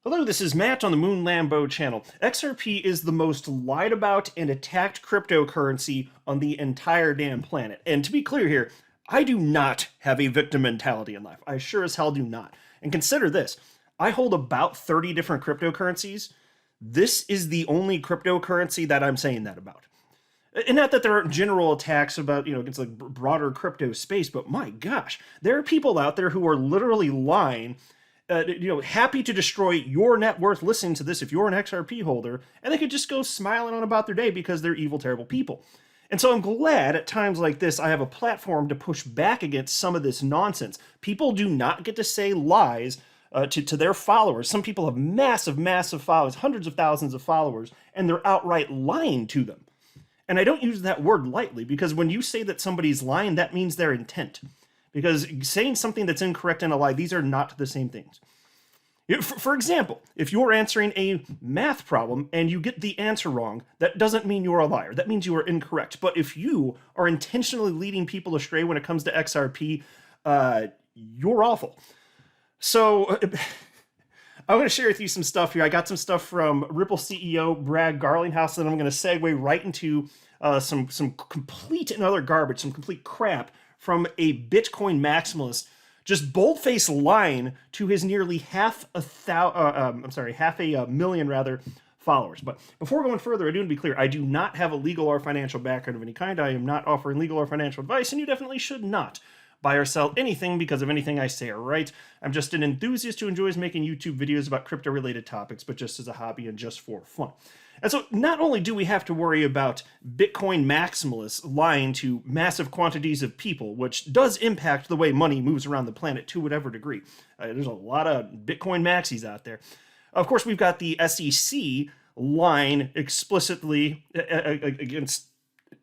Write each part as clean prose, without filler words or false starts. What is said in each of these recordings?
Hello, this is Matt on the Moon Lambo channel. XRP is the most lied about and attacked cryptocurrency on the entire damn planet. And to be clear here, I do not have a victim mentality in life. I sure as hell do not. And consider this, I hold about 30 different cryptocurrencies. This is the only cryptocurrency that I'm saying that about. And not that there aren't general attacks about, against like broader crypto space, but my gosh, there are people out there who are literally lying, happy to destroy your net worth listening to this if you're an XRP holder, and they could just go smiling on about their day because they're evil, terrible people. And so I'm glad at times like this I have a platform to push back against some of this nonsense. People do not get to say lies to their followers. Some people have massive, massive followers, hundreds of thousands of followers, and they're outright lying to them. And I don't use that word lightly, because when you say that somebody's lying, that means their intent. Because saying something that's incorrect and a lie, these are not the same things. For example, if you're answering a math problem and you get the answer wrong, that doesn't mean you're a liar. That means you are incorrect. But if you are intentionally leading people astray when it comes to XRP, you're awful. So I'm going to share with you some stuff here. I got some stuff from Ripple CEO Brad Garlinghouse that I'm going to segue right into some complete and other garbage, some complete crap from a Bitcoin maximalist, just bold-faced lying to his nearly half a million followers. But before going further, I do want to be clear, I do not have a legal or financial background of any kind. I am not offering legal or financial advice, and you definitely should not buy or sell anything because of anything I say or write. I'm just an enthusiast who enjoys making YouTube videos about crypto-related topics, but just as a hobby and just for fun. And so not only do we have to worry about Bitcoin maximalists lying to massive quantities of people, which does impact the way money moves around the planet to whatever degree. There's a lot of Bitcoin maxis out there. Of course, we've got the SEC lying explicitly against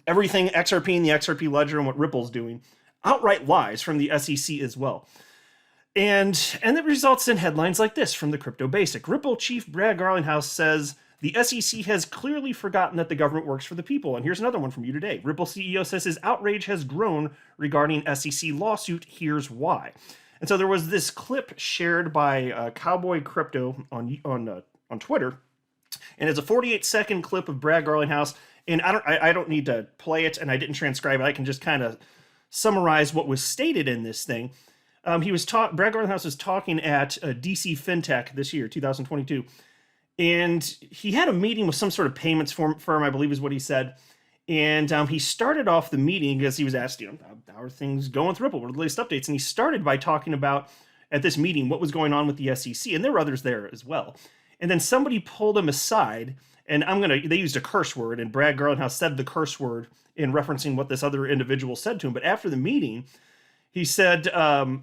everything XRP and the XRP ledger and what Ripple's doing. Outright lies from the SEC as well. And it results in headlines like this from the Crypto Basic. Ripple chief Brad Garlinghouse says the SEC has clearly forgotten that the government works for the people. And here's another one from you today. Ripple CEO says his outrage has grown regarding SEC lawsuit. Here's why. And so there was this clip shared by Cowboy Crypto on Twitter, and it's a 48-second clip of Brad Garlinghouse. And I don't need to play it, and I didn't transcribe it. I can just kind of summarize what was stated in this thing. Brad Garlinghouse was talking at DC FinTech this year, 2022. And he had a meeting with some sort of payments firm, I believe is what he said. And he started off the meeting because he was asked, how are things going with Ripple? What are the latest updates? And he started by talking about, at this meeting, what was going on with the SEC. And there were others there as well. And then somebody pulled him aside, and they used a curse word, and Brad Garlinghouse said the curse word in referencing what this other individual said to him. But after the meeting, he said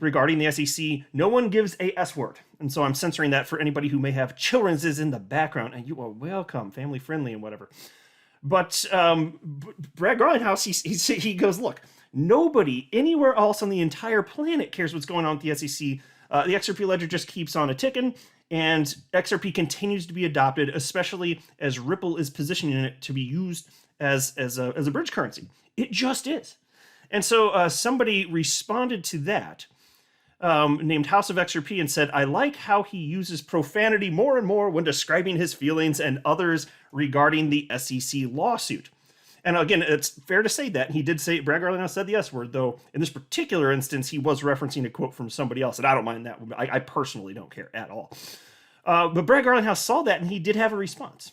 regarding the SEC, no one gives a S word. And so I'm censoring that for anybody who may have children's is in the background. And you are welcome, family friendly and whatever. But Brad Garlinghouse, he goes, look, nobody anywhere else on the entire planet cares what's going on with the SEC. The XRP ledger just keeps on a ticking. And XRP continues to be adopted, especially as Ripple is positioning it to be used as a bridge currency. It just is. And so somebody responded to that, named House of XRP, and said, I like how he uses profanity more and more when describing his feelings and others regarding the SEC lawsuit. And again, it's fair to say that. He did say, Brad Garlinghouse said the S word, though in this particular instance, he was referencing a quote from somebody else, and I don't mind that. I personally don't care at all. But Brad Garlinghouse saw that, and he did have a response.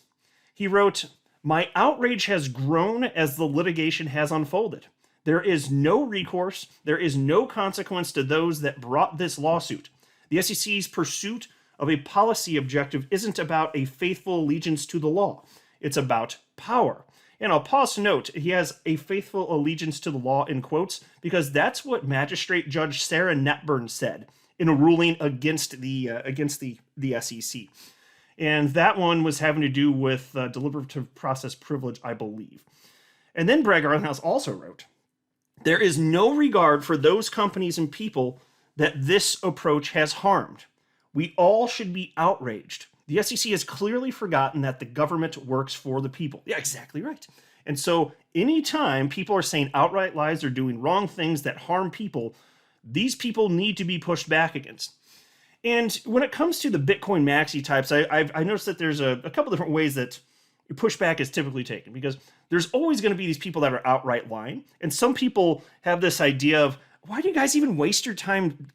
He wrote, my outrage has grown as the litigation has unfolded. There is no recourse. There is no consequence to those that brought this lawsuit. The SEC's pursuit of a policy objective isn't about a faithful allegiance to the law. It's about power. And I'll pause to note, he has a faithful allegiance to the law in quotes, because that's what Magistrate Judge Sarah Netburn said in a ruling against the SEC. And that one was having to do with deliberative process privilege, I believe. And then Brad Garlinghouse also wrote, there is no regard for those companies and people that this approach has harmed. We all should be outraged. The SEC has clearly forgotten that the government works for the people. Yeah, exactly right. And so anytime people are saying outright lies or doing wrong things that harm people, these people need to be pushed back against. And when it comes to the Bitcoin maxi types, I noticed that there's a couple different ways that pushback is typically taken, because there's always going to be these people that are outright lying. And some people have this idea of, why do you guys even waste your time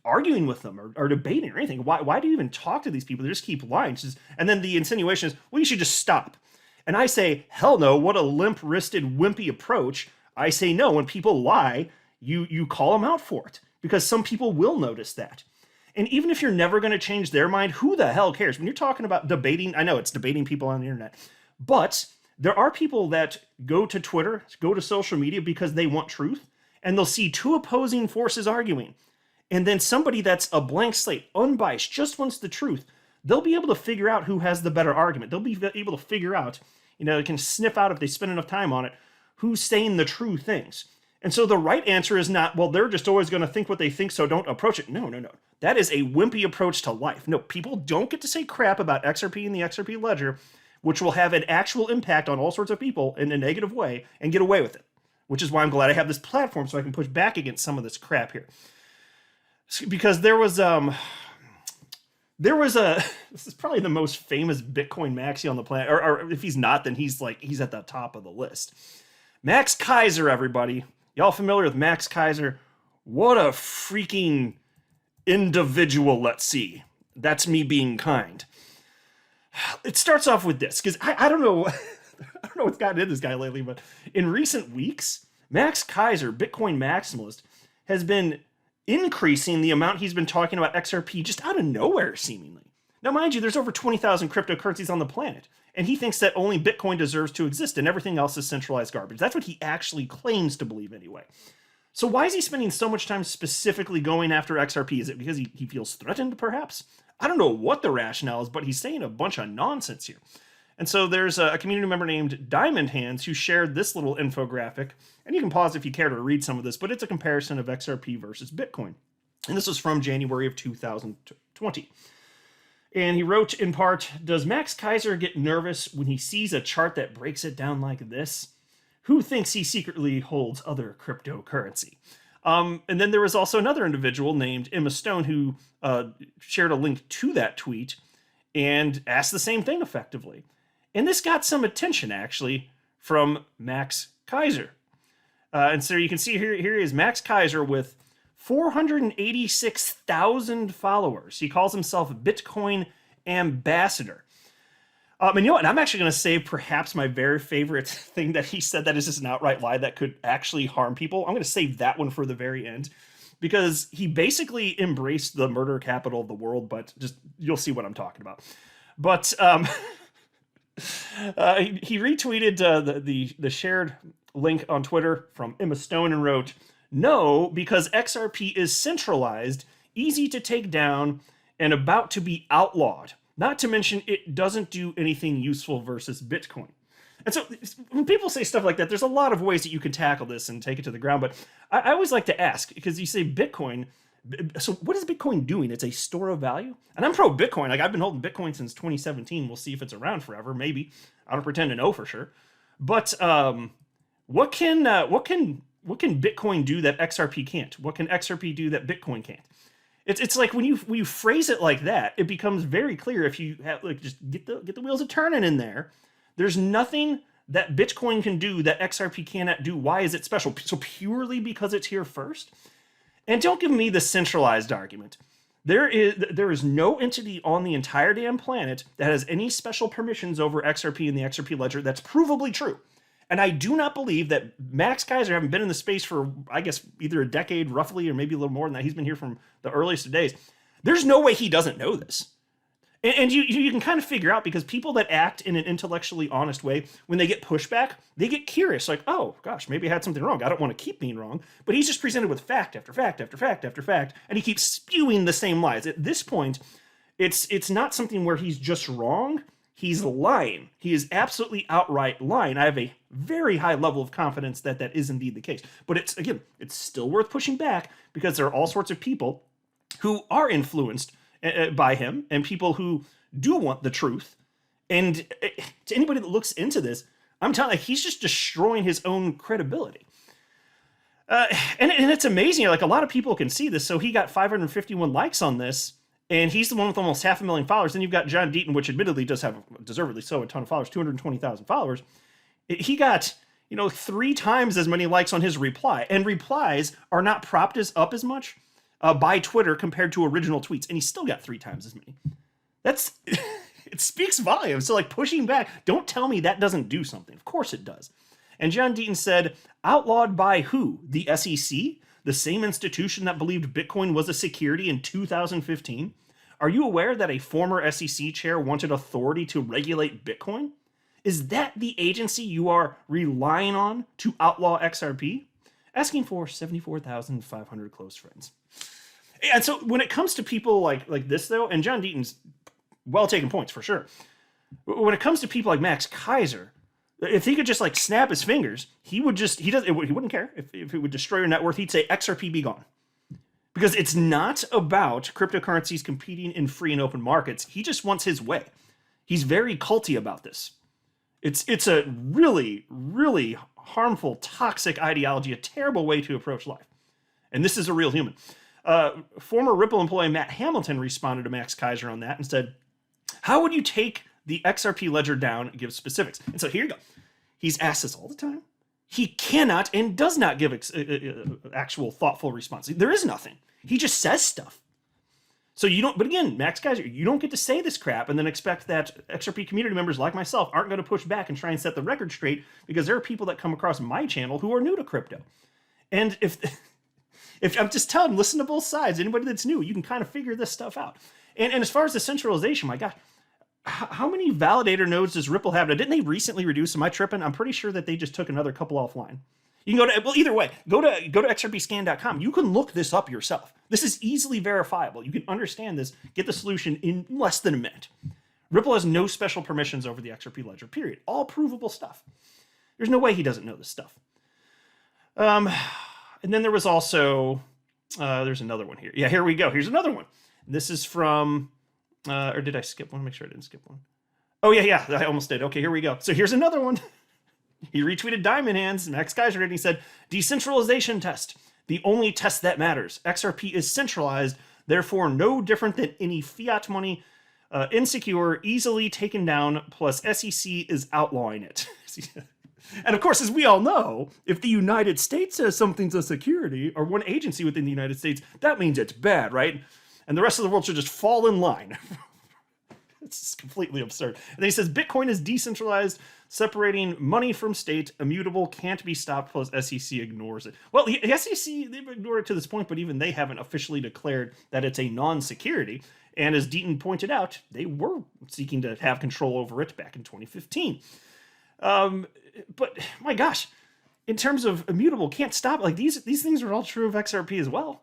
arguing with them or debating or anything? Why do you even talk to these people? They just keep lying. And then the insinuation is, well, you should just stop. And I say, hell no, what a limp-wristed, wimpy approach. I say no, when people lie, you call them out for it, because some people will notice that. And even if you're never going to change their mind, who the hell cares? When you're talking about debating, I know it's debating people on the internet, but there are people that go to Twitter, go to social media because they want truth, and they'll see two opposing forces arguing. And then somebody that's a blank slate, unbiased, just wants the truth, they'll be able to figure out who has the better argument. They'll be able to figure out, they can sniff out, if they spend enough time on it, who's saying the true things. And so the right answer is not, well, they're just always going to think what they think, so don't approach it. No. That is a wimpy approach to life. No, people don't get to say crap about XRP and the XRP ledger, which will have an actual impact on all sorts of people in a negative way, and get away with it. Which is why I'm glad I have this platform, so I can push back against some of this crap here. Because there was this is probably the most famous Bitcoin maxi on the planet, or if he's not, then he's at the top of the list. Max Keiser, everybody. Y'all familiar with Max Keiser? What a freaking individual, let's see. That's me being kind. It starts off with this, because I don't know, I don't know what's gotten into this guy lately, but in recent weeks, Max Keiser, Bitcoin maximalist, has been increasing the amount he's been talking about XRP just out of nowhere, seemingly. Now, mind you, there's over 20,000 cryptocurrencies on the planet, and he thinks that only Bitcoin deserves to exist and everything else is centralized garbage. That's what he actually claims to believe anyway. So why is he spending so much time specifically going after XRP? Is it because he feels threatened, perhaps? I don't know what the rationale is, but he's saying a bunch of nonsense here. And so there's a community member named Diamond Hands who shared this little infographic, and you can pause if you care to read some of this, but it's a comparison of XRP versus Bitcoin. And this was from January of 2020. And he wrote in part, does Max Keiser get nervous when he sees a chart that breaks it down like this? Who thinks he secretly holds other cryptocurrency? And then there was also another individual named Emma Stone who shared a link to that tweet and asked the same thing effectively. And this got some attention, actually, from Max Keiser. And so you can see here is Max Keiser with 486,000 followers. He calls himself a Bitcoin ambassador. And you know what? I'm actually going to say perhaps my very favorite thing that he said that is just an outright lie that could actually harm people. I'm going to save that one for the very end, because he basically embraced the murder capital of the world, but just you'll see what I'm talking about. But he retweeted the shared link on Twitter from Emma Stone and wrote, no, because XRP is centralized, easy to take down, and about to be outlawed. Not to mention, it doesn't do anything useful versus Bitcoin. And so when people say stuff like that, there's a lot of ways that you can tackle this and take it to the ground. But I always like to ask, because you say Bitcoin, so what is Bitcoin doing? It's a store of value? And I'm pro Bitcoin. Like, I've been holding Bitcoin since 2017. We'll see if it's around forever. Maybe. I don't pretend to know for sure. But what can Bitcoin do that XRP can't? What can XRP do that Bitcoin can't? It's like when you phrase it like that, it becomes very clear. If you have, just get the wheels a turning in there. There's nothing that Bitcoin can do that XRP cannot do. Why is it special? So purely because it's here first? And don't give me the centralized argument. There is no entity on the entire damn planet that has any special permissions over XRP and the XRP ledger. That's provably true. And I do not believe that Max Keiser, having been in the space for, I guess, either a decade roughly, or maybe a little more than that. He's been here from the earliest of days. There's no way he doesn't know this. And you can kind of figure out, because people that act in an intellectually honest way, when they get pushback, they get curious. Like, oh, gosh, maybe I had something wrong. I don't want to keep being wrong. But he's just presented with fact after fact after fact after fact. And he keeps spewing the same lies. At this point, it's not something where he's just wrong. He's lying. He is absolutely outright lying. I have a very high level of confidence that that is indeed the case. But it's still worth pushing back, because there are all sorts of people who are influenced by him, and people who do want the truth. And to anybody that looks into this, I'm telling you, he's just destroying his own credibility. And it's amazing. Like, a lot of people can see this. So he got 551 likes on this, And he's the one with almost 500,000 followers. Then you've got John Deaton, which admittedly does have, deservedly so, a ton of followers, 220,000 followers. He got, 3 times as many likes on his reply. And replies are not propped up as much by Twitter compared to original tweets. And he still got 3 times as many. That's, it speaks volumes. So, like, pushing back, don't tell me that doesn't do something. Of course it does. And John Deaton said, outlawed by who? The SEC? The same institution that believed Bitcoin was a security in 2015? Are you aware that a former SEC chair wanted authority to regulate Bitcoin? Is that the agency you are relying on to outlaw XRP? Asking for 74,500 close friends. And so when it comes to people like this, though, and John Deaton's well taken points for sure. When it comes to people like Max Keiser, if he could just like snap his fingers, he wouldn't care if it would destroy your net worth. He'd say XRP be gone. Because it's not about cryptocurrencies competing in free and open markets. He just wants his way. He's very culty about this. It's a really, really harmful, toxic ideology, a terrible way to approach life. And this is a real human. Former Ripple employee Matt Hamilton responded to Max Keiser on that and said, how would you take the XRP ledger down and give specifics? And so here you go. He's asked this all the time. He cannot and does not give actual thoughtful response. There is nothing. He just says stuff. So you don't, but again, Max Keiser, you don't get to say this crap and then expect that XRP community members like myself aren't going to push back and try and set the record straight, because there are people that come across my channel who are new to crypto. And if I'm just telling, listen to both sides, anybody that's new, you can kind of figure this stuff out. And as far as the centralization, my God, how many validator nodes does Ripple have? Now, didn't they recently reduce? Am I tripping? I'm pretty sure that they just took another couple offline. You can go to, well, either way, go to xrpscan.com. You can look this up yourself. This is easily verifiable. You can understand this, get the solution in less than a minute. Ripple has no special permissions over the XRP ledger, period. All provable stuff. There's no way he doesn't know this stuff. And then there was also, there's another one here. Yeah, here we go. Here's another one. This is from, or did I skip one? Make sure I didn't skip one. Oh, yeah, I almost did. Okay, here we go. So here's another one. He retweeted Diamond Hands, Max Keiser did, and he said, decentralization test, the only test that matters. XRP is centralized, therefore no different than any fiat money, insecure, easily taken down, plus SEC is outlawing it. And of course, as we all know, if the United States says something's a security, or one agency within the United States, that means it's bad, right? And the rest of the world should just fall in line. It's completely absurd. And then he says, Bitcoin is decentralized, separating money from state, immutable, can't be stopped, plus SEC ignores it. Well, the SEC, they've ignored it to this point, but even they haven't officially declared that it's a non-security. And as Deaton pointed out, they were seeking to have control over it back in 2015. But my gosh, in terms of immutable, can't stop, like these things are all true of XRP as well.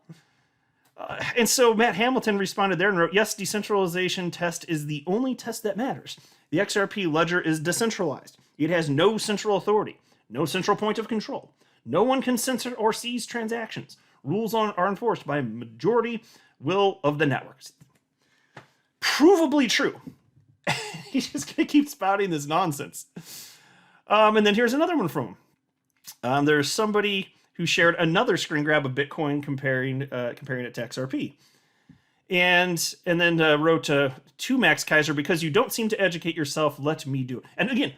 And so Matt Hamilton responded there and wrote, yes, decentralization test is the only test that matters. The XRP ledger is decentralized. It has no central authority, no central point of control. No one can censor or seize transactions. Rules are enforced by majority will of the networks. Provably true. He's just going to keep spouting this nonsense. And then here's another one from him. There's somebody who shared another screen grab of Bitcoin comparing it to XRP. And then wrote to Max Keiser, because you don't seem to educate yourself, let me do it. And again,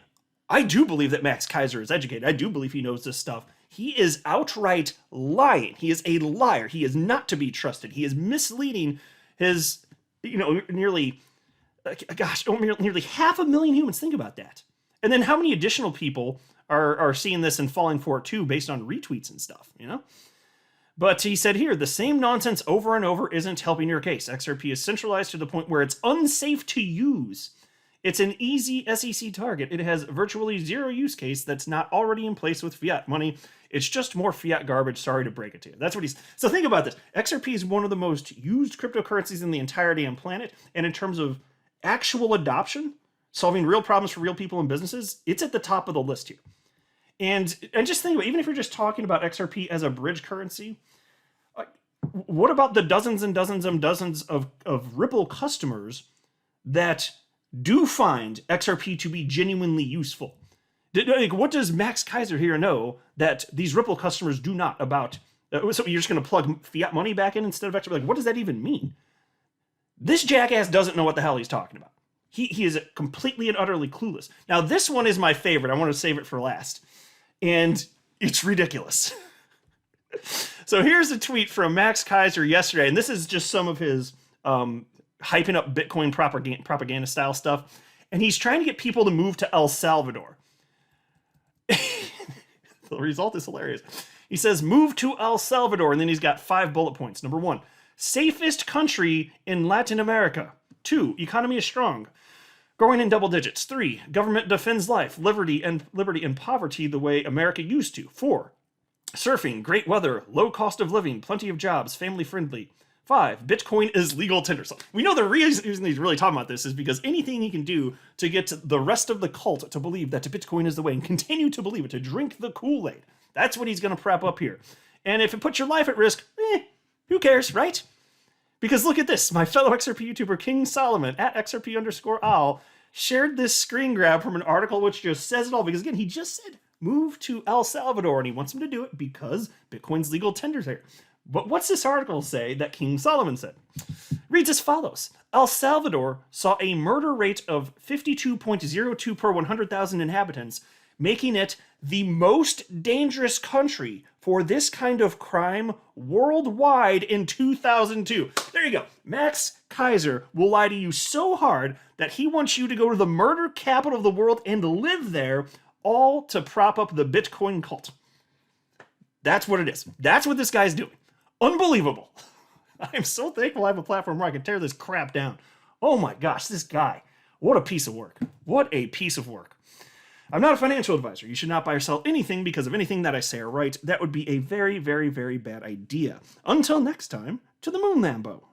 I do believe that Max Keiser is educated. I do believe he knows this stuff. He is outright lying. He is a liar. He is not to be trusted. He is misleading his, nearly 500,000 humans. Think about that. And then how many additional people are seeing this and falling for it too, based on retweets and stuff, But he said here, the same nonsense over and over isn't helping your case. XRP is centralized to the point where it's unsafe to use. It's an easy SEC target. It has virtually zero use case that's not already in place with fiat money. It's just more fiat garbage. Sorry to break it to you. That's what he's... So think about this. XRP is one of the most used cryptocurrencies in the entire damn planet. And in terms of actual adoption, solving real problems for real people and businesses, it's at the top of the list here. And just think about, even if you're just talking about XRP as a bridge currency, what about the dozens and dozens and dozens of Ripple customers that do find XRP to be genuinely useful? What does Max Keiser here know that these Ripple customers do not about? So you're just going to plug fiat money back in instead of XRP? What does that even mean? This jackass doesn't know what the hell he's talking about. He is completely and utterly clueless. Now, this one is my favorite. I want to save it for last. And it's ridiculous. So here's a tweet from Max Kaiser yesterday, and this is just some of his hyping up Bitcoin propaganda style stuff. And he's trying to get people to move to El Salvador. The result is hilarious. He says, move to El Salvador, and then he's got 5 bullet points. Number 1, safest country in Latin America. 2, economy is strong, growing in double digits. 3, government defends life, liberty, and poverty the way America used to. 4, surfing, great weather, low cost of living, plenty of jobs, family friendly. 5, Bitcoin is legal tender. So we know the reason he's really talking about this is because anything he can do to get the rest of the cult to believe that Bitcoin is the way and continue to believe it, to drink the Kool-Aid, that's what he's going to prep up here. And if it puts your life at risk, who cares, right? Because look at this. My fellow XRP YouTuber King Solomon at XRP_owl shared this screen grab from an article which just says it all. Because again, he just said move to El Salvador, and he wants him to do it because Bitcoin's legal tender there. But what's this article say that King Solomon said? Reads as follows. El Salvador saw a murder rate of 52.02 per 100,000 inhabitants, making it the most dangerous country for this kind of crime worldwide in 2002. There you go. Max Kaiser will lie to you so hard that he wants you to go to the murder capital of the world and live there, all to prop up the Bitcoin cult. That's what it is. That's what this guy's doing. Unbelievable. I'm so thankful I have a platform where I can tear this crap down. Oh my gosh, this guy. What a piece of work. What a piece of work. I'm not a financial advisor. You should not buy or sell anything because of anything that I say or write. That would be a very, very, very bad idea. Until next time, to the Moon Lambo.